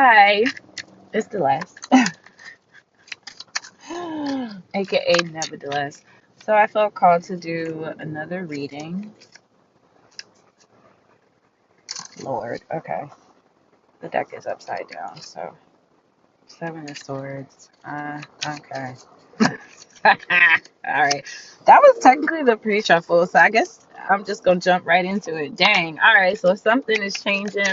Hi, it's Deleste, aka Nevertheless. So I felt called to do another reading. Lord, okay. The deck is upside down, so Seven of Swords. Okay. All right. That was technically the pre-shuffle, so I guess I'm just gonna jump right into it. Dang. All right. So something is changing.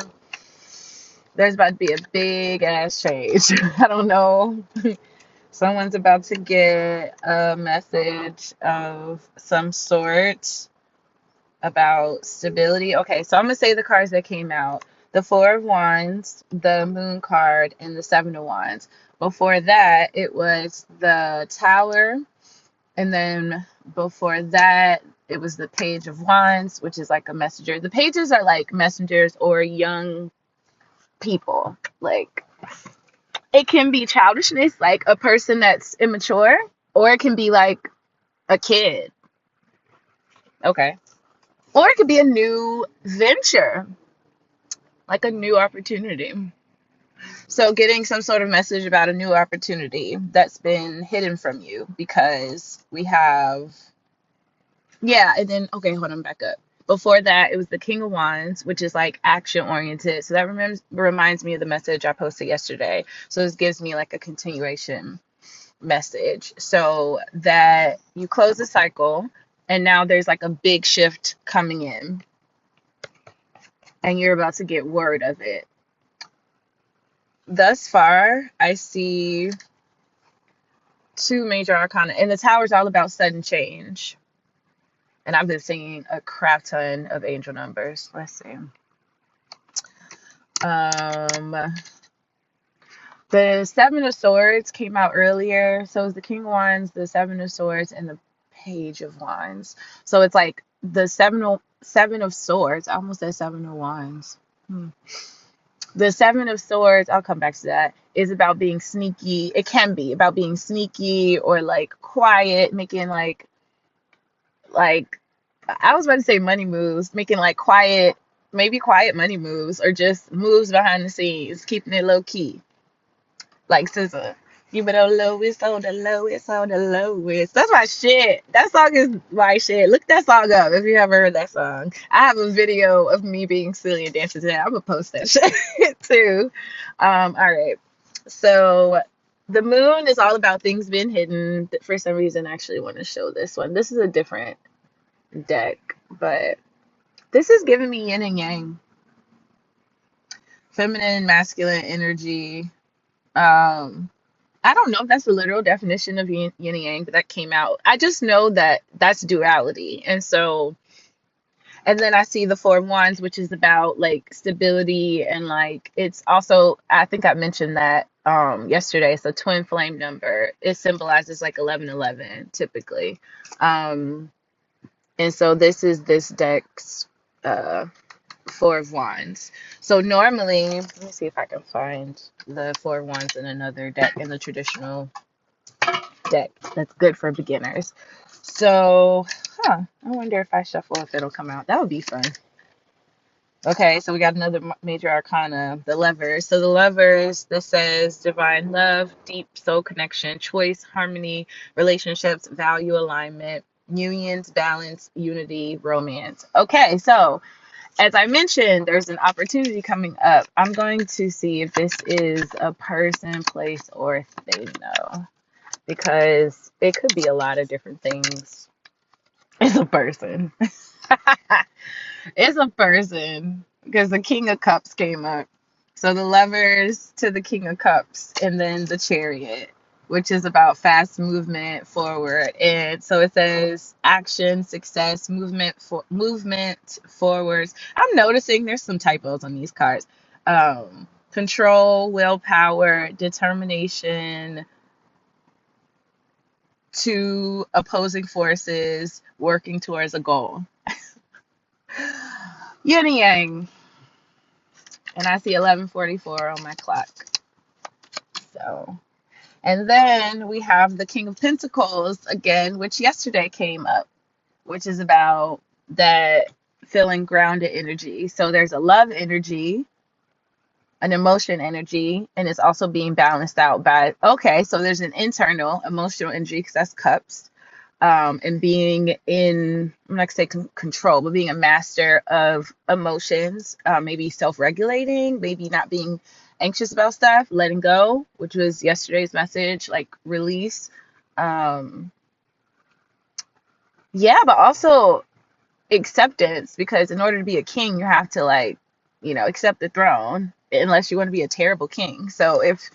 There's about to be a big ass change. I don't know. Someone's about to get a message of some sort about stability. Okay, so I'm gonna say the cards that came out: the Four of Wands, the Moon card, and the Seven of Wands. Before that, it was the Tower, and then before that, it was the Page of Wands, which is like a messenger. The pages are like messengers or young people. Like it can be childishness, like a person that's immature, or it can be like a kid. Okay. Or it could be a new venture, like a new opportunity. So, getting some sort of message about a new opportunity that's been hidden from you because we have, yeah, and then, okay, hold on, back up. Before that, it was the King of Wands, which is like action oriented. So, that reminds me of the message I posted yesterday. So, this gives me like a continuation message. So, that you close the cycle and now there's like a big shift coming in and you're about to get word of it. Thus far, I see two major arcana, and the tower is all about sudden change. And I've been seeing a crap ton of angel numbers. Let's see. Um, the Seven of Swords came out earlier, so it's the King of Wands, the Seven of Swords, and the Page of Wands. So it's like the Seven of Swords. I almost said Seven of Wands. Hmm. The Seven of Swords, I'll come back to that, is about being sneaky. It can be about being sneaky or like quiet, making like I was about to say money moves, making like quiet, maybe quiet money moves or just moves behind the scenes, keeping it low key. Like SZA. You but on lowest, on the lowest, on the lowest. That's my shit. That song is my shit. Look that song up if you ever heard that song. I have a video of me being silly and dancing to that. I'm gonna post that shit too. All right. So the moon is all about things being hidden. For some reason, I actually want to show this one. This is a different deck, but this is giving me yin and yang, feminine, masculine energy. Um, I don't know if that's the literal definition of yin and yang, but that came out. I just know that that's duality. And so, and then I see the Four of Wands, which is about like stability and like it's also, I think I mentioned that yesterday. It's a twin flame number. It symbolizes like 1111 typically. Um, and so this is this deck's uh Four of Wands. So normally, let me see if I can find the Four of Wands in another deck in the traditional deck that's good for beginners. So, I wonder if I shuffle if it'll come out. That would be fun. Okay, so we got another major arcana, the lovers. So the lovers, this says divine love, deep soul connection, choice, harmony, relationships, value alignment, unions, balance, unity, romance. Okay, so as I mentioned, there's an opportunity coming up. I'm going to see if this is a person, place, or thing, though, because it could be a lot of different things. It's a person. It's a person because the King of Cups came up. So the lovers to the King of Cups, and then the Chariot, which is about fast movement forward. And so it says action, success, movement forwards. I'm noticing there's some typos on these cards. Control, willpower, determination, two opposing forces working towards a goal. Yin and yang. And I see 11:44 on my clock. So, and then we have the King of Pentacles again, which yesterday came up, which is about that feeling grounded energy. So there's a love energy, an emotion energy, and it's also being balanced out by, okay, so there's an internal emotional energy because that's cups, and being in, I'm not gonna say control, but being a master of emotions, maybe self-regulating, maybe not being anxious about stuff, letting go, which was yesterday's message, like release. Um, yeah, but also acceptance, because in order to be a king, you have to, like, accept the throne, unless you want to be a terrible king. So if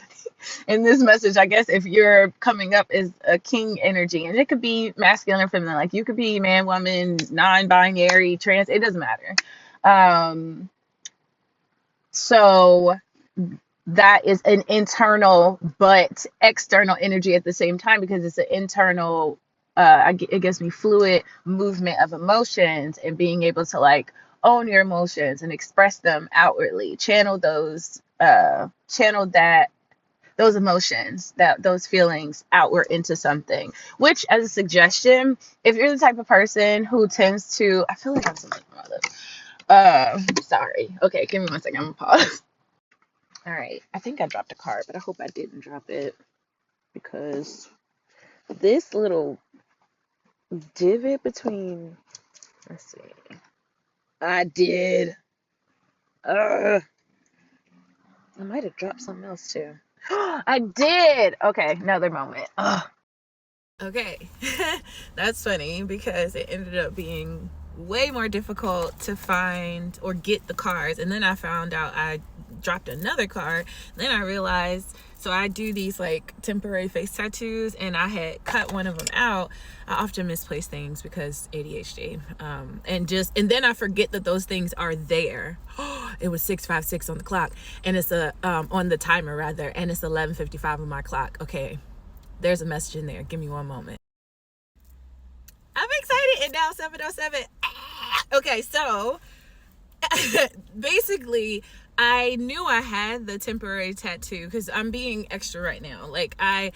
in this message, I guess if you're coming up as a king energy, and it could be masculine or feminine, like you could be man, woman, non-binary, trans, it doesn't matter. So that is an internal but external energy at the same time, because it's an internal, it gives me fluid movement of emotions, and being able to, like, own your emotions and express them outwardly, channel those emotions, those feelings outward into something. Which, as a suggestion, if you're the type of person who tends to, I feel like I'm something on my lips. Sorry. Okay, give me 1 second. I'm gonna pause. All right. I think I dropped a card, but I hope I didn't drop it, because this little divot between, let's see. I did. I might have dropped something else too. I did. Okay, another moment. Okay. That's funny, because it ended up being way more difficult to find or get the cards, and then I found out I dropped another card. Then I realized, so I do these like temporary face tattoos, and I had cut one of them out. I often misplace things because ADHD, and then I forget that those things are there. It was 6:56 on the clock, and it's on the timer rather, and it's 11:55 on my clock. Okay, there's a message in there. Give me 1 moment. I'm excited. And now 7:07. Okay, so basically, I knew I had the temporary tattoo because I'm being extra right now. Like I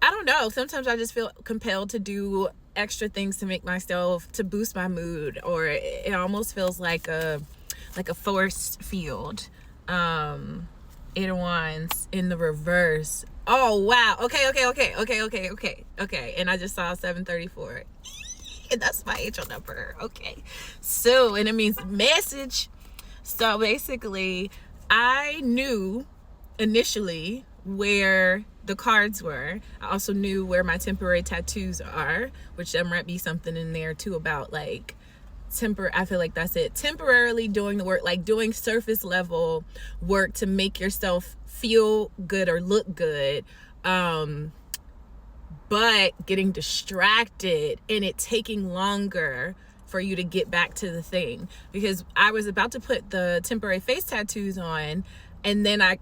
don't know. Sometimes I just feel compelled to do extra things to make myself, to boost my mood, or it almost feels like a force field. Eight of Wands in the reverse. Oh wow. Okay. And I just saw 734. And that's my angel number. Okay. So, and it means message. So basically, I knew initially where the cards were. I also knew where my temporary tattoos are, which there might be something in there too about like I feel like that's it. Temporarily doing the work, like doing surface level work to make yourself feel good or look good. But getting distracted and it taking longer for you to get back to the thing, because I was about to put the temporary face tattoos on, and then I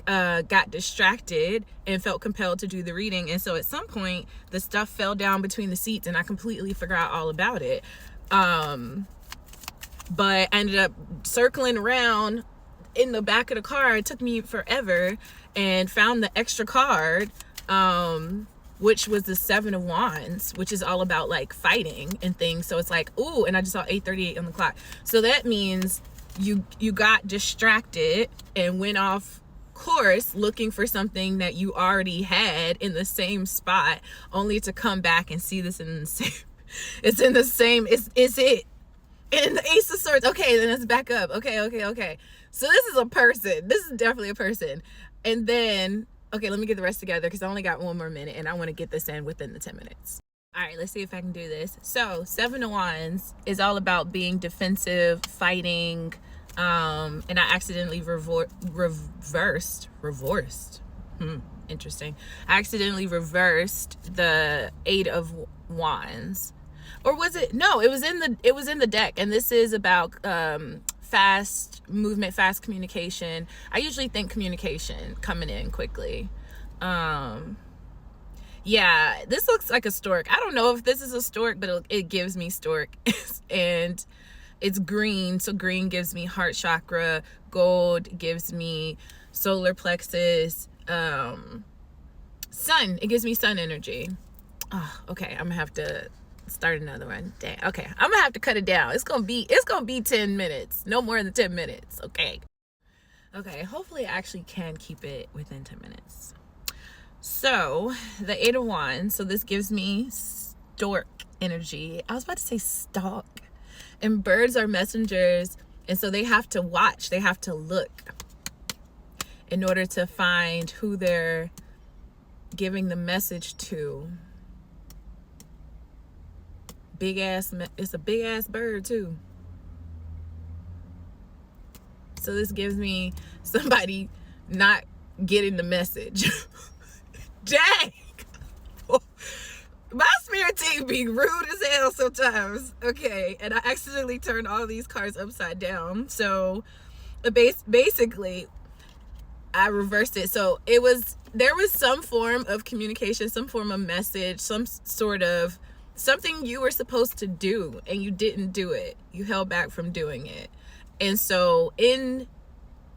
got distracted and felt compelled to do the reading, and so at some point the stuff fell down between the seats and I completely forgot all about it. But I ended up circling around in the back of the car. It took me forever, and found the extra card, which was the 7 of Wands, which is all about like fighting and things. So it's like, ooh, and I just saw 8:38 on the clock. So that means you got distracted and went off course looking for something that you already had in the same spot, only to come back and see this in the same, it's in the same, it's it. And the Ace of Swords. Okay, then let's back up. Okay. So this is a person. This is definitely a person. And then, okay, let me get the rest together because I only got 1 more minute and I want to get this in within the 10 minutes. All right, let's see if I can do this. So 7 of Wands is all about being defensive, fighting, and I accidentally reversed. Interesting. I accidentally reversed the 8 of Wands. Or was it? No, it was in the deck, and this is about fast movement, fast communication. I usually think communication coming in quickly. Yeah, this looks like a stork. I don't know if this is a stork, but it gives me stork. And it's green, so green gives me heart chakra. Gold gives me solar plexus. Sun, it gives me sun energy. Oh, okay, I'm gonna have to start another one. Dang. Okay, I'm gonna have to cut it down. It's gonna be 10 minutes, no more than 10 minutes. Okay. Okay, hopefully I actually can keep it within 10 minutes. So, the 8 of Wands. So, this gives me stork energy. I was about to say stalk. And birds are messengers. And so, they have to watch. They have to look in order to find who they're giving the message to. It's a big ass bird, too. So, this gives me somebody not getting the message. Dang! My spirit team be rude as hell sometimes. Okay, and I accidentally turned all these cards upside down. So basically I reversed it. So there was some form of communication, some form of message, some sort of something you were supposed to do and you didn't do it. You held back from doing it. And so in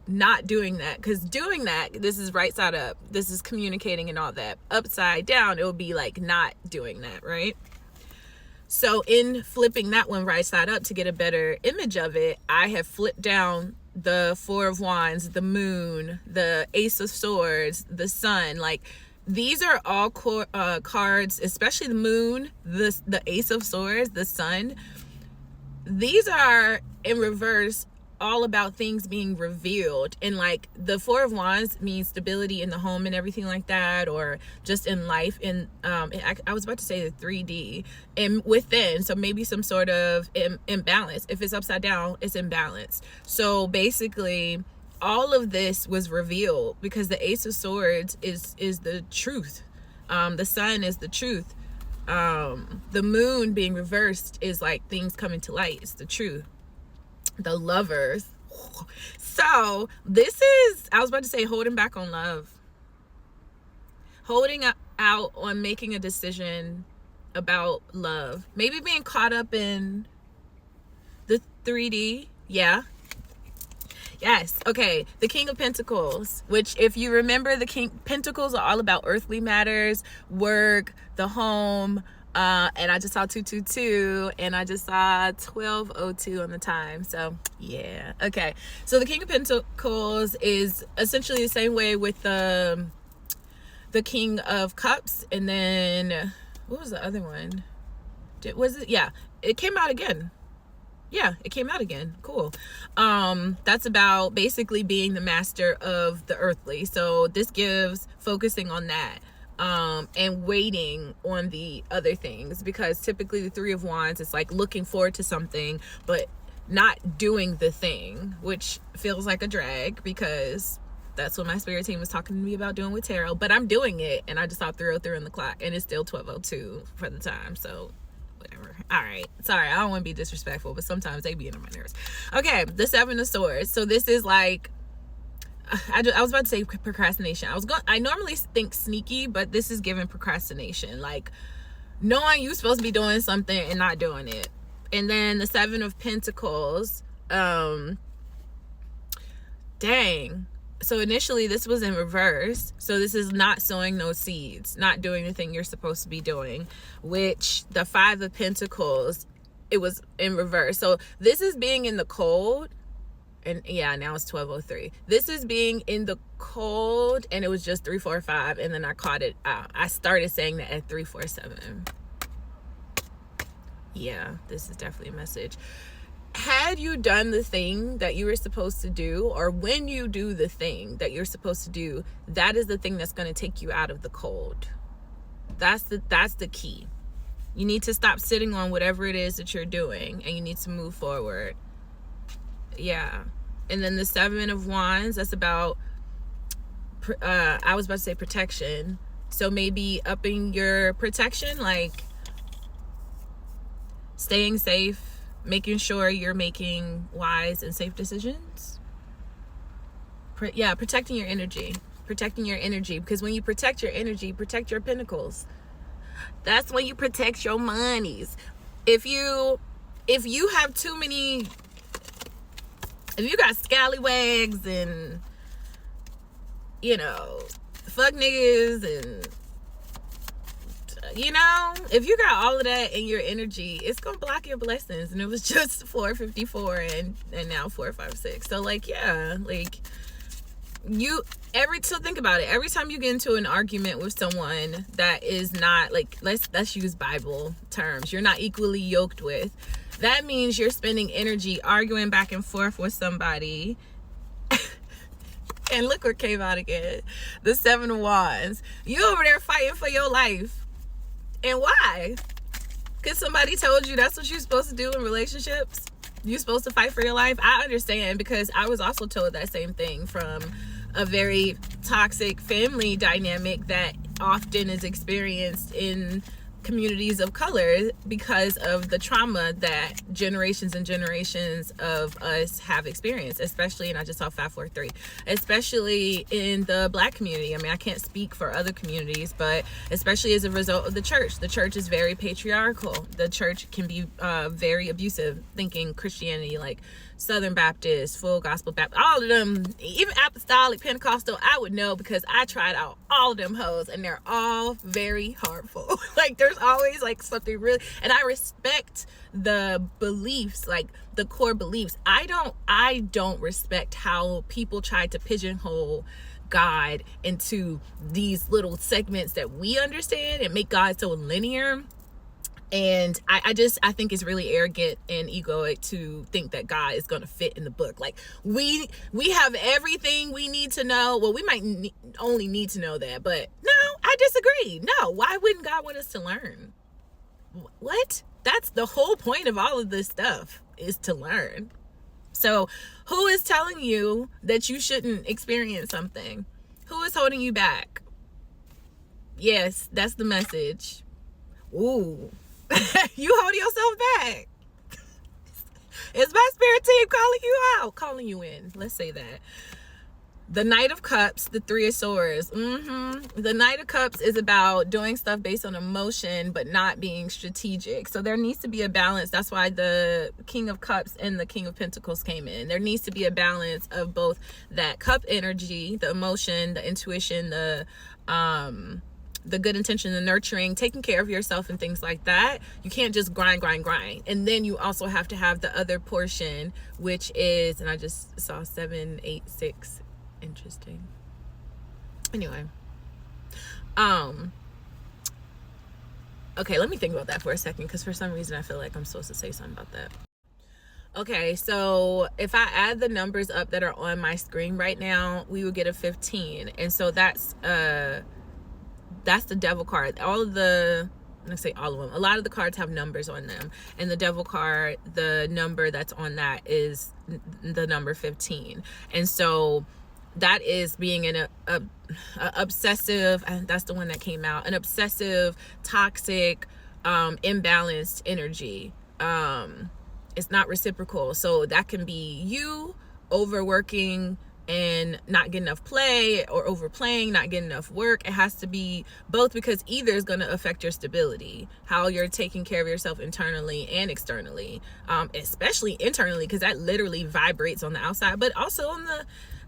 not doing that, because doing that, this is right side up, this is communicating and all that. Upside down, it would be like not doing that, right? So in flipping that one right side up to get a better image of it, I have flipped down the 4 of Wands, the moon, the Ace of Swords, the sun. Like, these are all cards, especially the moon, the Ace of Swords, the sun. These are in reverse, all about things being revealed. And like the 4 of Wands means stability in the home and everything like that, or just in life. And I was about to say the 3D and within, so maybe some sort of imbalance. If it's upside down, it's imbalanced. So basically all of this was revealed because the Ace of Swords is the truth. The sun is the truth. The moon being reversed is like things coming to light. It's the truth. The Lovers. So this is, I was about to say, holding back on love, holding out on making a decision about love, maybe being caught up in the 3D. Yes. Okay. The King of Pentacles, which if you remember, the King Pentacles are all about earthly matters, work, the home. And I just saw 222 and I just saw 1202 on the time. So yeah. Okay. So the King of Pentacles is essentially the same way with the King of Cups. And then what was the other one? Yeah, it came out again. Yeah, it came out again. Cool. That's about basically being the master of the earthly. So this gives focusing on that. And waiting on the other things, because typically the 3 of Wands is like looking forward to something but not doing the thing, which feels like a drag, because that's what my spirit team was talking to me about doing with tarot. But I'm doing it and I just saw 303 on the clock and it's still 1202 for the time. So whatever. All right, sorry, I don't want to be disrespectful, but sometimes they be on my nerves. Okay, the 7 of Swords. So this is like, I was about to say procrastination. I normally think sneaky, but this is giving procrastination, like knowing you're supposed to be doing something and not doing it. And then the 7 of Pentacles. Dang. So initially this was in reverse. So this is not sowing those seeds, not doing the thing you're supposed to be doing, which the 5 of Pentacles, it was in reverse. So this is being in the cold. And yeah, now it's 1203. This is being in the cold, and it was just 345, and then I caught it out. I started saying that at 347. Yeah, this is definitely a message. Had you done the thing that you were supposed to do, or when you do the thing that you're supposed to do, that is the thing that's going to take you out of the cold. That's the key. You need to stop sitting on whatever it is that you're doing, and you need to move forward. Yeah. And then the 7 of Wands, that's about I was about to say protection. So maybe upping your protection, like staying safe, making sure you're making wise and safe decisions. Protecting your energy. Because when you protect your energy, protect your pentacles. That's when you protect your monies. If you have too many, if you got scallywags and, you know, fuck niggas and, you know, if you got all of that in your energy, it's gonna block your blessings. And it was just 454 and now 456. So like, yeah, like So think about it. Every time you get into an argument with someone that is not, like, let's use Bible terms, you're not equally yoked with, that means you're spending energy arguing back and forth with somebody. And look what came out again. The 7 of Wands. You over there fighting for your life. And why? Because somebody told you that's what you're supposed to do in relationships? You're supposed to fight for your life? I understand, because I was also told that same thing from a very toxic family dynamic that often is experienced in communities of color because of the trauma that generations and generations of us have experienced, especially, and I just saw 543, especially in the Black community. I mean, I can't speak for other communities, but especially as a result of the church. The church is very patriarchal. The church can be very abusive, thinking Christianity, like Southern Baptist, Full Gospel Baptist, all of them, even Apostolic, Pentecostal, I would know because I tried out all of them hoes and they're all very harmful. Like, there's always like something really, and I respect the beliefs, like the core beliefs. I don't respect how people try to pigeonhole God into these little segments that we understand and make God so linear. And I think it's really arrogant and egoic to think that God is going to fit in the book. Like, we have everything we need to know. Well, we might only need to know that, but no, I disagree. No, why wouldn't God want us to learn? What? That's the whole point of all of this stuff, is to learn. So who is telling you that you shouldn't experience something? Who is holding you back? Yes, that's the message. Ooh. You hold yourself back. It's my spirit team calling you out, calling you in. Let's say that. The Knight of Cups, the 3 of Swords. The Knight of Cups is about doing stuff based on emotion, but not being strategic. So there needs to be a balance. That's why the King of Cups and the King of Pentacles came in. There needs to be a balance of both that cup energy, the emotion, the intuition, the good intention, the nurturing, taking care of yourself and things like that. You can't just grind. And then you also have to have the other portion, which is, and I just saw 7, 8, 6. Interesting. Anyway. Okay, let me think about that for a second, because for some reason I feel like I'm supposed to say something about that. Okay, so if I add the numbers up that are on my screen right now, we would get a 15. And so that's the Devil card. A lot of the cards have numbers on them, and the Devil card, the number that's on that is the number 15. And so that is being an obsessive, and that's the one that came out, an obsessive, toxic, imbalanced energy. It's not reciprocal. So that can be you overworking and not getting enough play, or overplaying, not getting enough work. It has to be both, because either is going to affect your stability, how you're taking care of yourself internally and externally, especially internally, because that literally vibrates on the outside, but also on the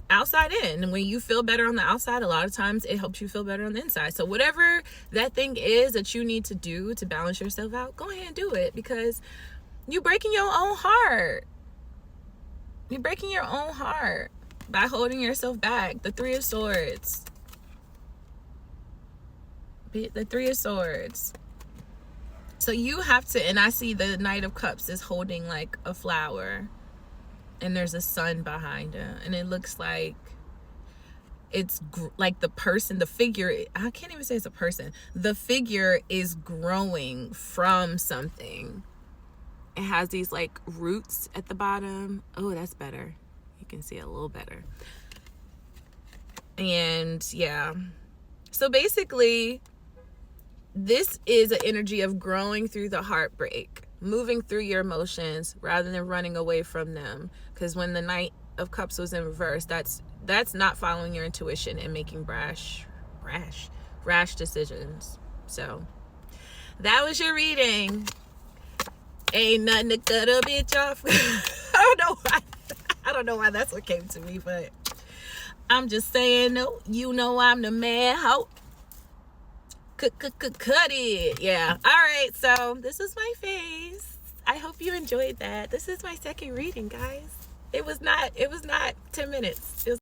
outside in. And when you feel better on the outside, a lot of times it helps you feel better on the inside. So whatever that thing is that you need to do to balance yourself out, go ahead and do it, because you're breaking your own heart. You're breaking your own heart by holding yourself back. The 3 of Swords. The 3 of Swords. So you have to, and I see the Knight of Cups is holding like a flower, and there's a sun behind him, and it looks like it's like the person, the figure, I can't even say it's a person. The figure is growing from something. It has these like roots at the bottom. Oh, that's better. You can see it a little better. And yeah, so basically this is an energy of growing through the heartbreak, moving through your emotions rather than running away from them. Because when the Knight of Cups was in reverse, that's not following your intuition and making rash decisions. So that was your reading. Ain't nothing to cut a bitch off. I don't know why that's what came to me, but I'm just saying, no, you know I'm the mad hoe. Cut it. Yeah. All right. So this is my face. I hope you enjoyed that. This is my second reading, guys. It was not 10 minutes. It was